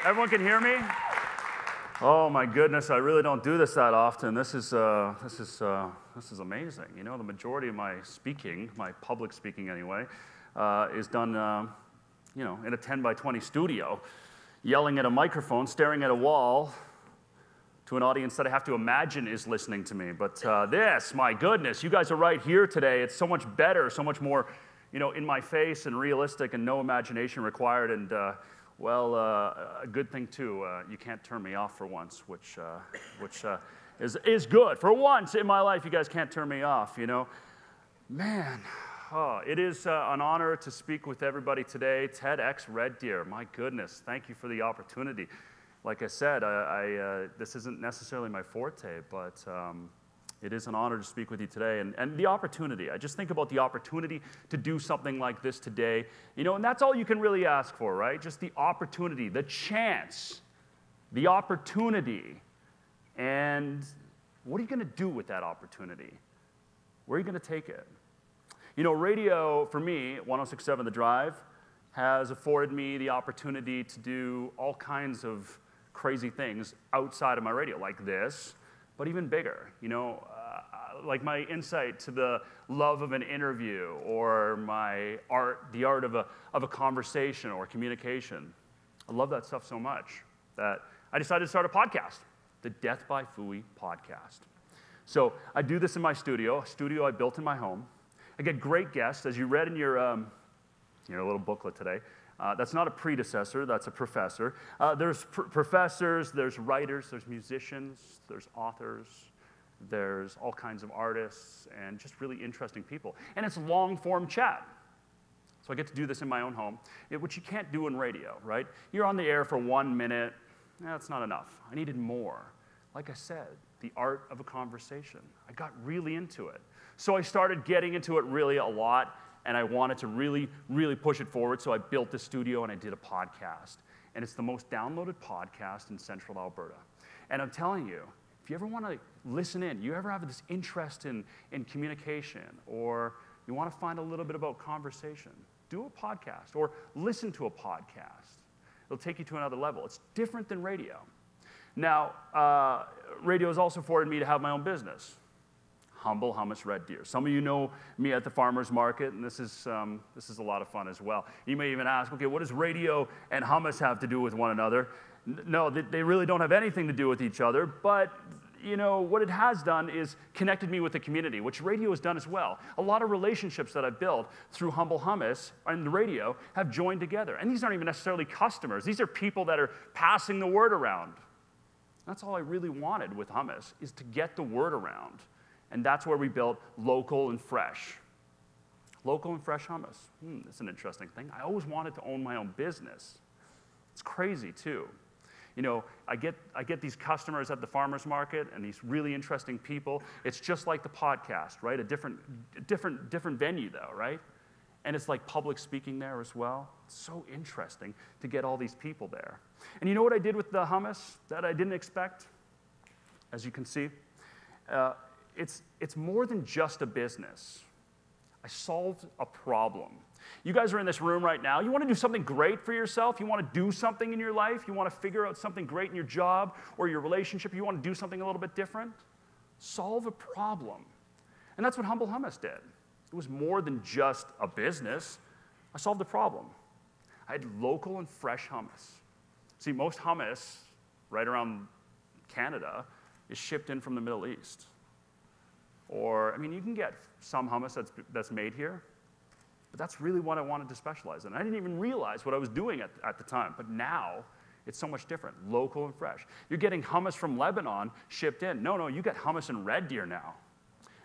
Everyone can hear me? Oh my goodness, I really don't do this that often. This is amazing. You know, the majority of my speaking, my public speaking anyway, is done, you know, in a 10 by 20 studio, yelling at a microphone, staring at a wall, to an audience that I have to imagine is listening to me. But this, my goodness, you guys are right here today. It's so much better, so much more, you know, in my face and realistic and no imagination required. And well, a good thing too, you can't turn me off for once, which is good. For once in my life, you guys can't turn me off, you know. Man, oh, it is an honor to speak with everybody today. TEDxRedDeer, my goodness, thank you for the opportunity. Like I said, this isn't necessarily my forte, but it is an honor to speak with you today. And the opportunity, I just think about the opportunity to do something like this today. You know, and that's all you can really ask for, right? Just the opportunity, the chance, the opportunity. And what are you going to do with that opportunity? Where are you going to take it? You know, radio, for me, 106.7 The Drive, has afforded me the opportunity to do all kinds of crazy things outside of my radio, like this, but even bigger, you know, like my insight to the love of an interview or my the art of a conversation or communication. I love that stuff so much that I decided to start a podcast, the Death by Foui podcast. So I do this in my studio, a studio I built in my home. I get great guests, as you read in your little booklet today. That's not a predecessor, that's a professor. There's professors, there's writers, there's musicians, there's authors, there's all kinds of artists, and just really interesting people. And it's long-form chat. So I get to do this in my own home, which you can't do in radio, right? You're on the air for 1 minute. That's not enough. I needed more. Like I said, the art of a conversation. I got really into it. So I started getting into it really a lot, and I wanted to really, really push it forward, so I built the studio and I did a podcast. And it's the most downloaded podcast in central Alberta. And I'm telling you, if you ever want to listen in, you ever have this interest in communication, or you want to find a little bit about conversation, do a podcast or listen to a podcast. It'll take you to another level. It's different than radio. Now, radio has also afforded me to have my own business. Humble Hummus Red Deer. Some of you know me at the farmer's market, and this is a lot of fun as well. You may even ask, okay, what does radio and hummus have to do with one another? No, they really don't have anything to do with each other, but you know, what it has done is connected me with the community, which radio has done as well. A lot of relationships that I've built through Humble Hummus and the radio have joined together. And these aren't even necessarily customers. These are people that are passing the word around. That's all I really wanted with hummus, is to get the word around. And that's where we built local and fresh. Local and fresh hummus. That's an interesting thing. I always wanted to own my own business. It's crazy, too. You know, I get these customers at the farmer's market and these really interesting people. It's just like the podcast, right? A different venue, though, right? And it's like public speaking there as well. It's so interesting to get all these people there. And you know what I did with the hummus that I didn't expect? As you can see, it's more than just a business. I solved a problem. You guys are in this room right now. You want to do something great for yourself. You want to do something in your life. You want to figure out something great in your job or your relationship. You want to do something a little bit different. Solve a problem. And that's what Humble Hummus did. It was more than just a business. I solved a problem. I had local and fresh hummus. See, most hummus right around Canada is shipped in from the Middle East. Or, I mean, you can get some hummus that's made here, but that's really what I wanted to specialize in. I didn't even realize what I was doing at the time, but now it's so much different, local and fresh. You're getting hummus from Lebanon shipped in. No, you get hummus in Red Deer now.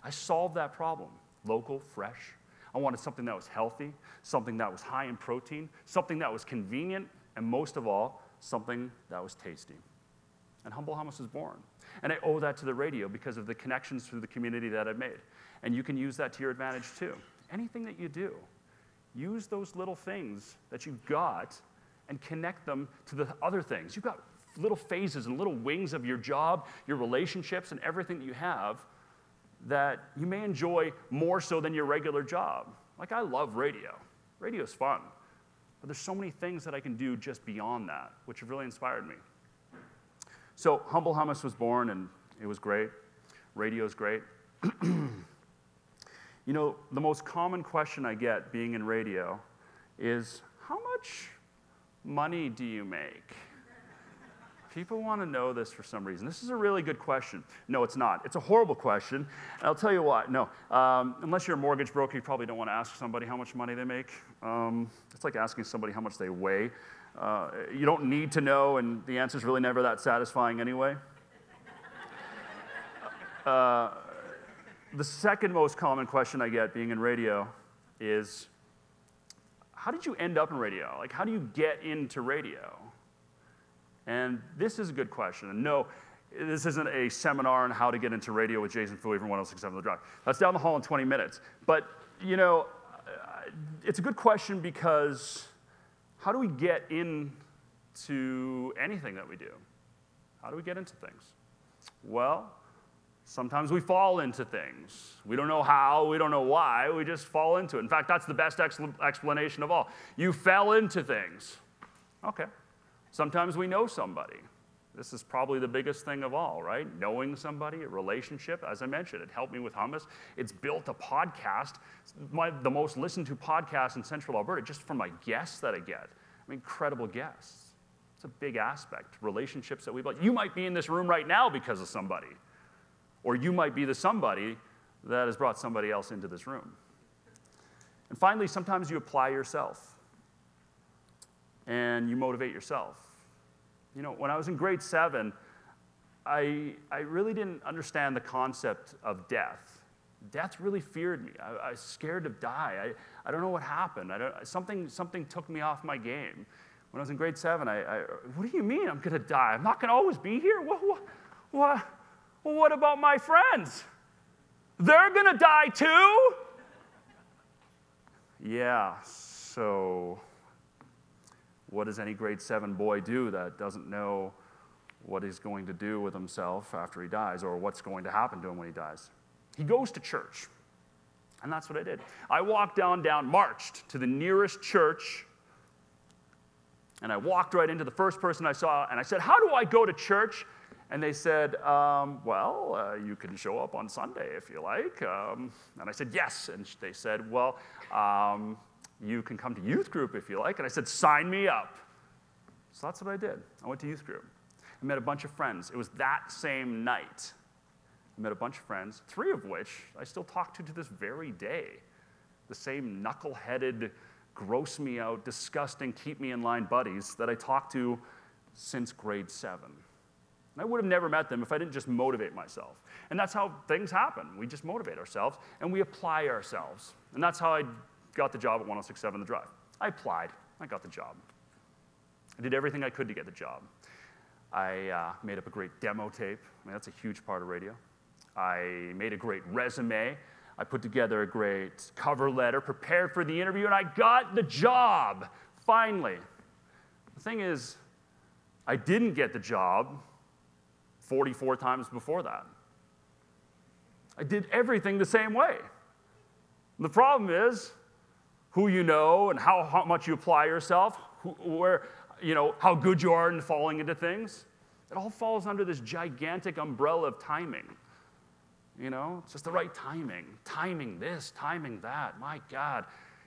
I solved that problem, local, fresh. I wanted something that was healthy, something that was high in protein, something that was convenient, and most of all, something that was tasty. And Humble Hummus was born. And I owe that to the radio because of the connections through the community that I've made. And you can use that to your advantage too. Anything that you do, use those little things that you've got and connect them to the other things. You've got little phases and little wings of your job, your relationships, and everything that you have that you may enjoy more so than your regular job. Like, I love radio. Radio's fun. But there's so many things that I can do just beyond that, which have really inspired me. So Humble Hummus was born, and it was great. Radio's great. You know, the most common question I get being in radio is, how much money do you make? People want to know this for some reason. This is a really good question. No, it's not. It's a horrible question, and I'll tell you what. No, unless you're a mortgage broker, you probably don't want to ask somebody how much money they make. It's like asking somebody how much they weigh. You don't need to know, and the answer's really never that satisfying anyway. The second most common question I get being in radio is, how did you end up in radio? Like, how do you get into radio? And this is a good question. And no, this isn't a seminar on how to get into radio with Jason Foui from 106.7 The Drive. That's down the hall in 20 minutes. But, you know, it's a good question because how do we get into anything that we do? How do we get into things? Well, sometimes we fall into things. We don't know how, we don't know why, we just fall into it. In fact, that's the best explanation of all. You fell into things. Okay. Sometimes we know somebody. This is probably the biggest thing of all, right? Knowing somebody, a relationship. As I mentioned, it helped me with hummus. It's built a podcast, the most listened to podcast in Central Alberta, just from my guests that I get. I mean, incredible guests. It's a big aspect. Relationships that we built. You might be in this room right now because of somebody. Or you might be the somebody that has brought somebody else into this room. And finally, sometimes you apply yourself. And you motivate yourself. You know, when I was in grade 7, I really didn't understand the concept of death. Death really feared me. I was scared to die. I don't know what happened. Something took me off my game. When I was in grade 7, what do you mean I'm going to die? I'm not going to always be here? What about my friends? They're going to die too? Yeah, so what does any grade 7 boy do that doesn't know what he's going to do with himself after he dies, or what's going to happen to him when he dies? He goes to church. And that's what I did. I walked marched to the nearest church, and I walked right into the first person I saw, and I said, how do I go to church? And they said, you can show up on Sunday if you like. And I said, yes. And they said, well, you can come to youth group if you like. And I said, sign me up. So that's what I did. I went to youth group. I met a bunch of friends. It was that same night. I met a bunch of friends, 3 of which I still talk to this very day. The same knuckle-headed, gross me out, disgusting, keep me in line buddies that I talked to since grade 7. And I would have never met them if I didn't just motivate myself. And that's how things happen. We just motivate ourselves, and we apply ourselves. And that's how I got the job at 106.7 The Drive. I applied. I got the job. I did everything I could to get the job. I made up a great demo tape. I mean, that's a huge part of radio. I made a great resume. I put together a great cover letter, prepared for the interview, and I got the job, finally. The thing is, I didn't get the job 44 times before that. I did everything the same way. The problem is who you know and how much you apply yourself, how good you are in falling into things. It all falls under this gigantic umbrella of timing. You know, it's just the right timing. Timing this, timing that. My God,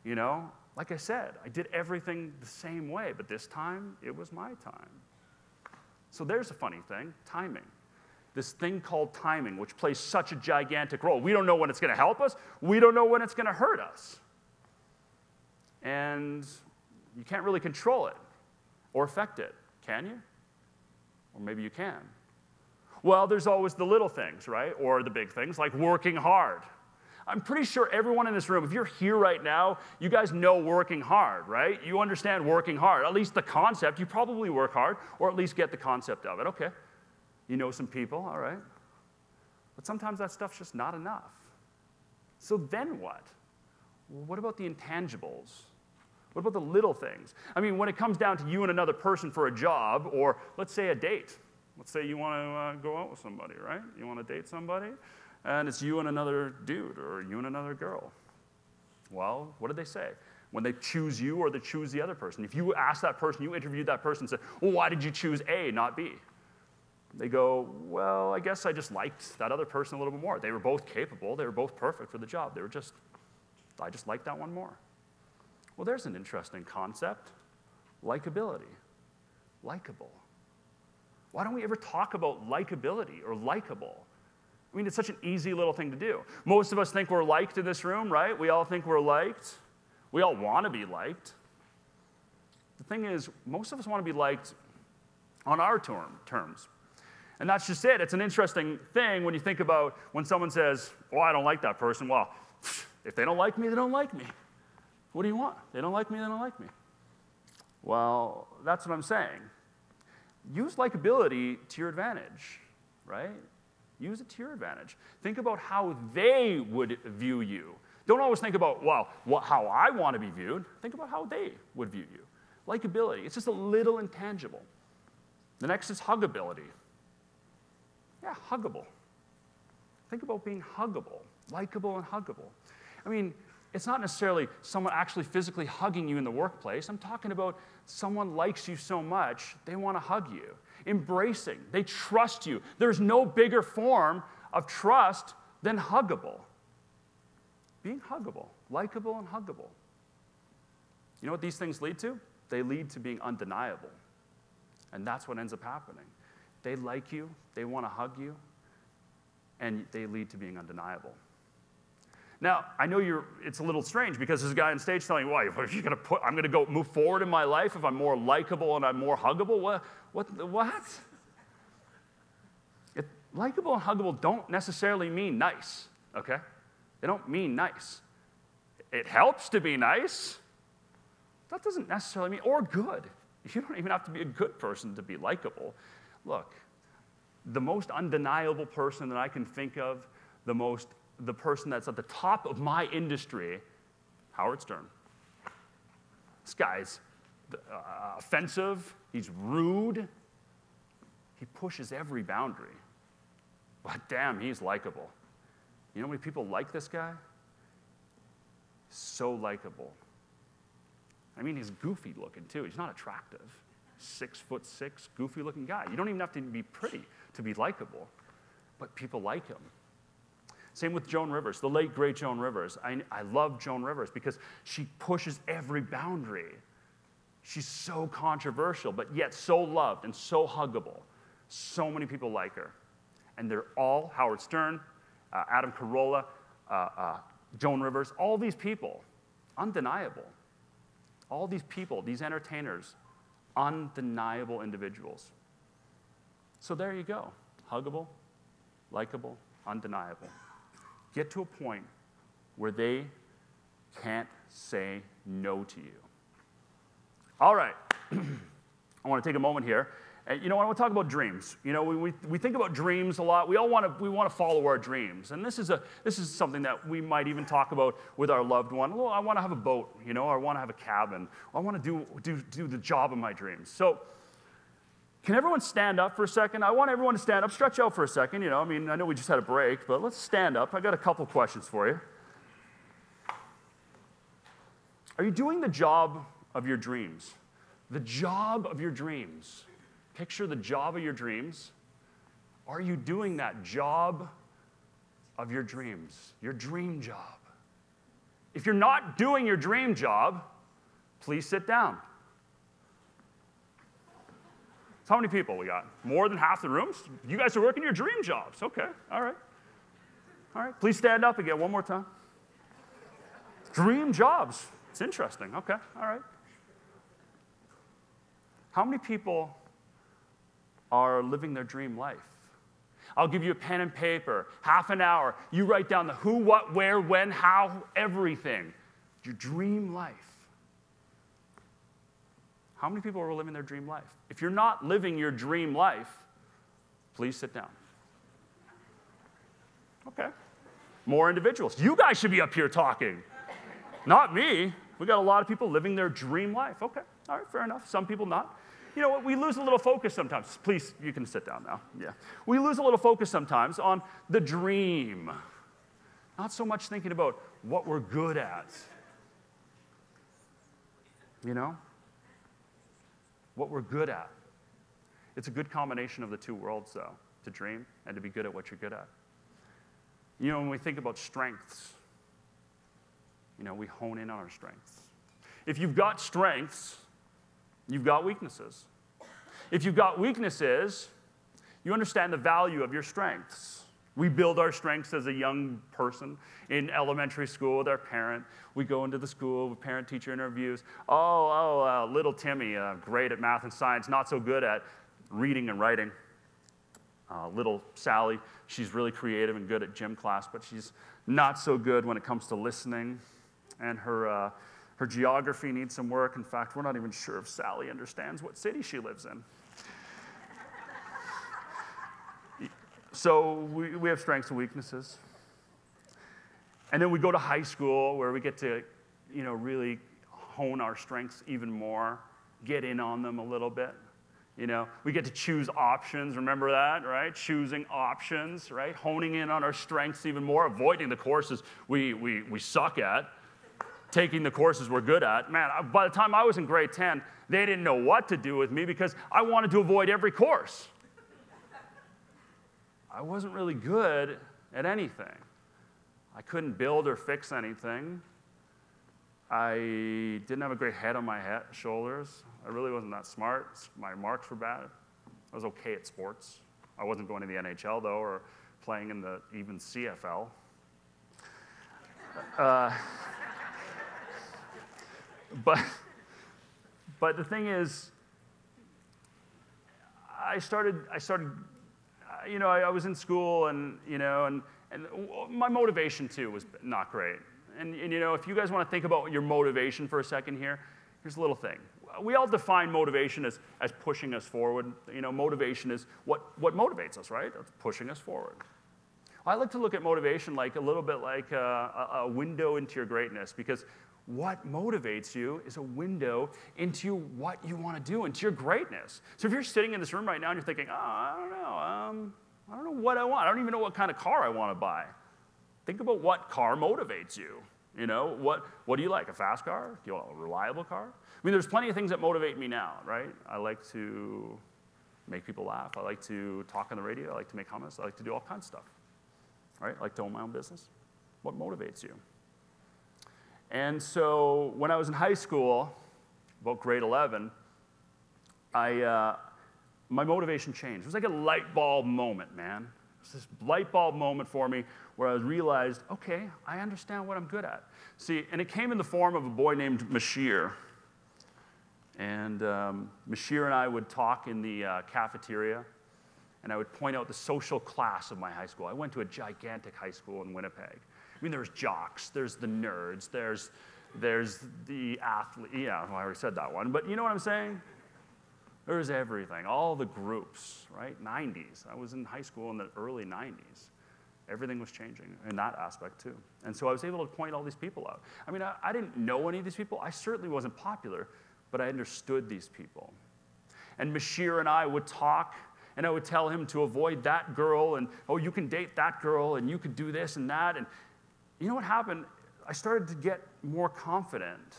you know, like I said, I did everything the same way, but this time it was my time. So there's a funny thing, timing. This thing called timing, which plays such a gigantic role. We don't know when it's going to help us. We don't know when it's going to hurt us. And you can't really control it or affect it, can you? Or maybe you can. Well, there's always the little things, right? Or the big things, like working hard. I'm pretty sure everyone in this room, if you're here right now, you guys know working hard, right? You understand working hard, at least the concept. You probably work hard, or at least get the concept of it. Okay, you know some people, all right. But sometimes that stuff's just not enough. So then what? What about the intangibles? What about the little things? I mean, when it comes down to you and another person for a job, or let's say a date. Let's say you want to go out with somebody, right? You want to date somebody, and it's you and another dude, or you and another girl. Well, what did they say? when they choose you or they choose the other person. If you ask that person, you interviewed that person and said, well, why did you choose A, not B? They go, well, I guess I just liked that other person a little bit more. They were both capable. They were both perfect for the job. I just liked that one more. Well, there's an interesting concept. Likability. Likable. Why don't we ever talk about likability or likable? I mean, it's such an easy little thing to do. Most of us think we're liked in this room, right? We all think we're liked. We all want to be liked. The thing is, most of us want to be liked on our terms. And that's just it. It's an interesting thing when you think about when someone says, well, I don't like that person. Well, if they don't like me, they don't like me. What do you want? They don't like me, they don't like me. Well, that's what I'm saying. Use likability to your advantage, right? Use it to your advantage. Think about how they would view you. Don't always think about, well, how I want to be viewed. Think about how they would view you. Likability, it's just a little intangible. The next is huggability. Yeah, huggable. Think about being huggable, likable and huggable. I mean, it's not necessarily someone actually physically hugging you in the workplace. I'm talking about someone likes you so much, they want to hug you. Embracing, they trust you. There's no bigger form of trust than huggable. Being huggable, likable and huggable. You know what these things lead to? They lead to being undeniable. And that's what ends up happening. They like you, they want to hug you, and they lead to being undeniable. Now, I know it's a little strange because there's a guy on stage telling you, why, I'm going to go move forward in my life if I'm more likable and I'm more huggable? What? Likable and huggable don't necessarily mean nice, okay? They don't mean nice. It helps to be nice. That doesn't necessarily mean, or good. You don't even have to be a good person to be likable. Look, the most undeniable person that I can think of, the person that's at the top of my industry, Howard Stern. This guy's offensive, he's rude, he pushes every boundary. But damn, he's likable. You know how many people like this guy? So likable. I mean, he's goofy looking too. He's not attractive. 6'6", goofy looking guy. You don't even have to be pretty to be likable, but people like him. Same with Joan Rivers, the late, great Joan Rivers. I love Joan Rivers because she pushes every boundary. She's so controversial, but yet so loved and so huggable. So many people like her. And they're all, Howard Stern, Adam Carolla, Joan Rivers, all these people, undeniable. All these people, these entertainers, undeniable individuals. So there you go. Huggable, likable, undeniable. Get to a point where they can't say no to you. All right. I want to take a moment here. And I want to talk about dreams. We think about dreams a lot. We want to follow our dreams. And this is something that we might even talk about with our loved one. Well, I want to have a boat, or I want to have a cabin. I want to do the job of my dreams. So can everyone stand up for a second? I want everyone to stand up, stretch out for a second. I know we just had a break, but let's stand up. I got a couple questions for you. Are you doing the job of your dreams? The job of your dreams. Picture the job of your dreams. Are you doing that job of your dreams? Your dream job. If you're not doing your dream job, please sit down. So how many people we got? More than half the rooms? You guys are working your dream jobs. Okay, all right. All right, please stand up again one more time. Dream jobs. It's interesting. Okay, all right. How many people are living their dream life? I'll give you a pen and paper, half an hour. You write down the who, what, where, when, how, everything. Your dream life. How many people are living their dream life? If you're not living your dream life, please sit down. Okay. More individuals. You guys should be up here talking. Not me. We got a lot of people living their dream life. Okay. All right, fair enough. Some people not. You know what? We lose a little focus sometimes. Please, you can sit down now. Yeah. We lose a little focus sometimes on the dream. Not so much thinking about what we're good at. you know? What we're good at. It's a good combination of the two worlds, though, to dream and to be good at what you're good at. You know, when we think about strengths, you know, we hone in on our strengths. If you've got strengths, you've got weaknesses. If you've got weaknesses, you understand the value of your strengths. We build our strengths as a young person in elementary school with our parent. We go into the school with parent-teacher interviews. Little Timmy, great at math and science, not so good at reading and writing. Little Sally, she's really creative and good at gym class, but she's not so good when it comes to listening. And her geography needs some work. In fact, we're not even sure if Sally understands what city she lives in. So we have strengths and weaknesses. And then we go to high school where we get to, you know, really hone our strengths even more, get in on them a little bit. You know, we get to choose options. Remember that, right? Choosing options, right? Honing in on our strengths even more, avoiding the courses we suck at, taking the courses we're good at. Man, by the time I was in grade 10, they didn't know what to do with me because I wanted to avoid every course. I wasn't really good at anything. I couldn't build or fix anything. I didn't have a great head on my shoulders. I really wasn't that smart. My marks were bad. I was okay at sports. I wasn't going to the NHL, though, or playing in the even CFL. But the thing is, I started. You know, I was in school, and you know, and my motivation too was not great. And you know, if you guys want to think about your motivation for a second here, here's a little thing. We all define motivation as pushing us forward. You know, motivation is what motivates us, right? It's pushing us forward. I like to look at motivation like a little bit like a window into your greatness, because what motivates you is a window into what you want to do, into your greatness. So if you're sitting in this room right now and you're thinking, I don't know what I want. I don't even know what kind of car I want to buy. Think about what car motivates you. You know, what do you like? A fast car? Do you want a reliable car? I mean, there's plenty of things that motivate me now, right? I like to make people laugh. I like to talk on the radio. I like to make hummus. I like to do all kinds of stuff, right? I like to own my own business. What motivates you? And so when I was in high school, about grade 11, my motivation changed. It was like a light bulb moment, man. It was this light bulb moment for me where I realized, okay, I understand what I'm good at. See, and it came in the form of a boy named Mashir. And Mashir and I would talk in the cafeteria, and I would point out the social class of my high school. I went to a gigantic high school in Winnipeg. I mean, there's jocks, there's the nerds, there's the athlete. Yeah, well, I already said that one, but you know what I'm saying? There's everything, all the groups, right? 90s. I was in high school in the early 90s. Everything was changing in that aspect, too. And so I was able to point all these people out. I mean, I didn't know any of these people. I certainly wasn't popular, but I understood these people. And Mashir and I would talk, and I would tell him to avoid that girl, and, oh, you can date that girl, and you could do this and that. And you know what happened? I started to get more confident.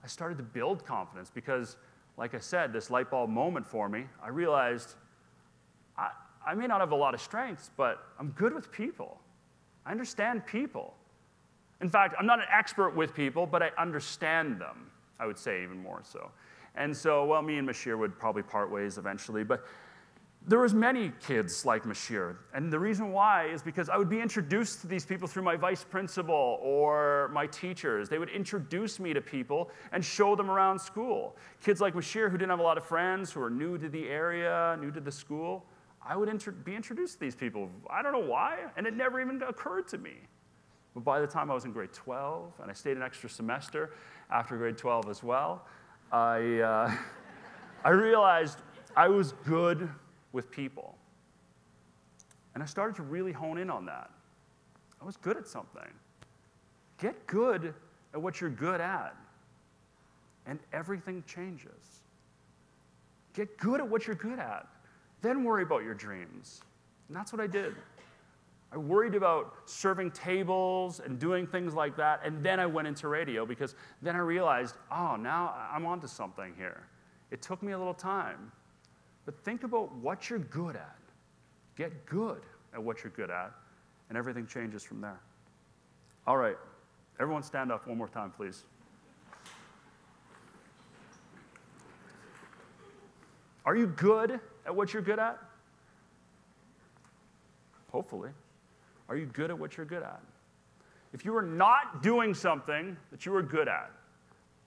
I started to build confidence because, like I said, this light bulb moment for me, I realized I may not have a lot of strengths, but I'm good with people. I understand people. In fact, I'm not an expert with people, but I understand them, I would say even more so. And so, well, me and Mashir would probably part ways eventually, but there was many kids like Mashir, and the reason why is because I would be introduced to these people through my vice principal or my teachers. They would introduce me to people and show them around school. Kids like Mashir who didn't have a lot of friends, who were new to the area, new to the school, I would be introduced to these people. I don't know why, and it never even occurred to me. But by the time I was in grade 12, and I stayed an extra semester after grade 12 as well, I realized I was good with people. And I started to really hone in on that. I was good at something. Get good at what you're good at, and everything changes. Get good at what you're good at. Then worry about your dreams. And that's what I did. I worried about serving tables and doing things like that, and then I went into radio because then I realized, oh, now I'm onto something here. It took me a little time. But think about what you're good at. Get good at what you're good at, and everything changes from there. All right, everyone stand up one more time, please. Are you good at what you're good at? Hopefully. Are you good at what you're good at? If you are not doing something that you are good at,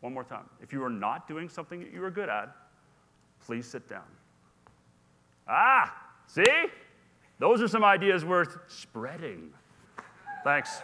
one more time. If you are not doing something that you are good at, please sit down. See? Those are some ideas worth spreading. Thanks.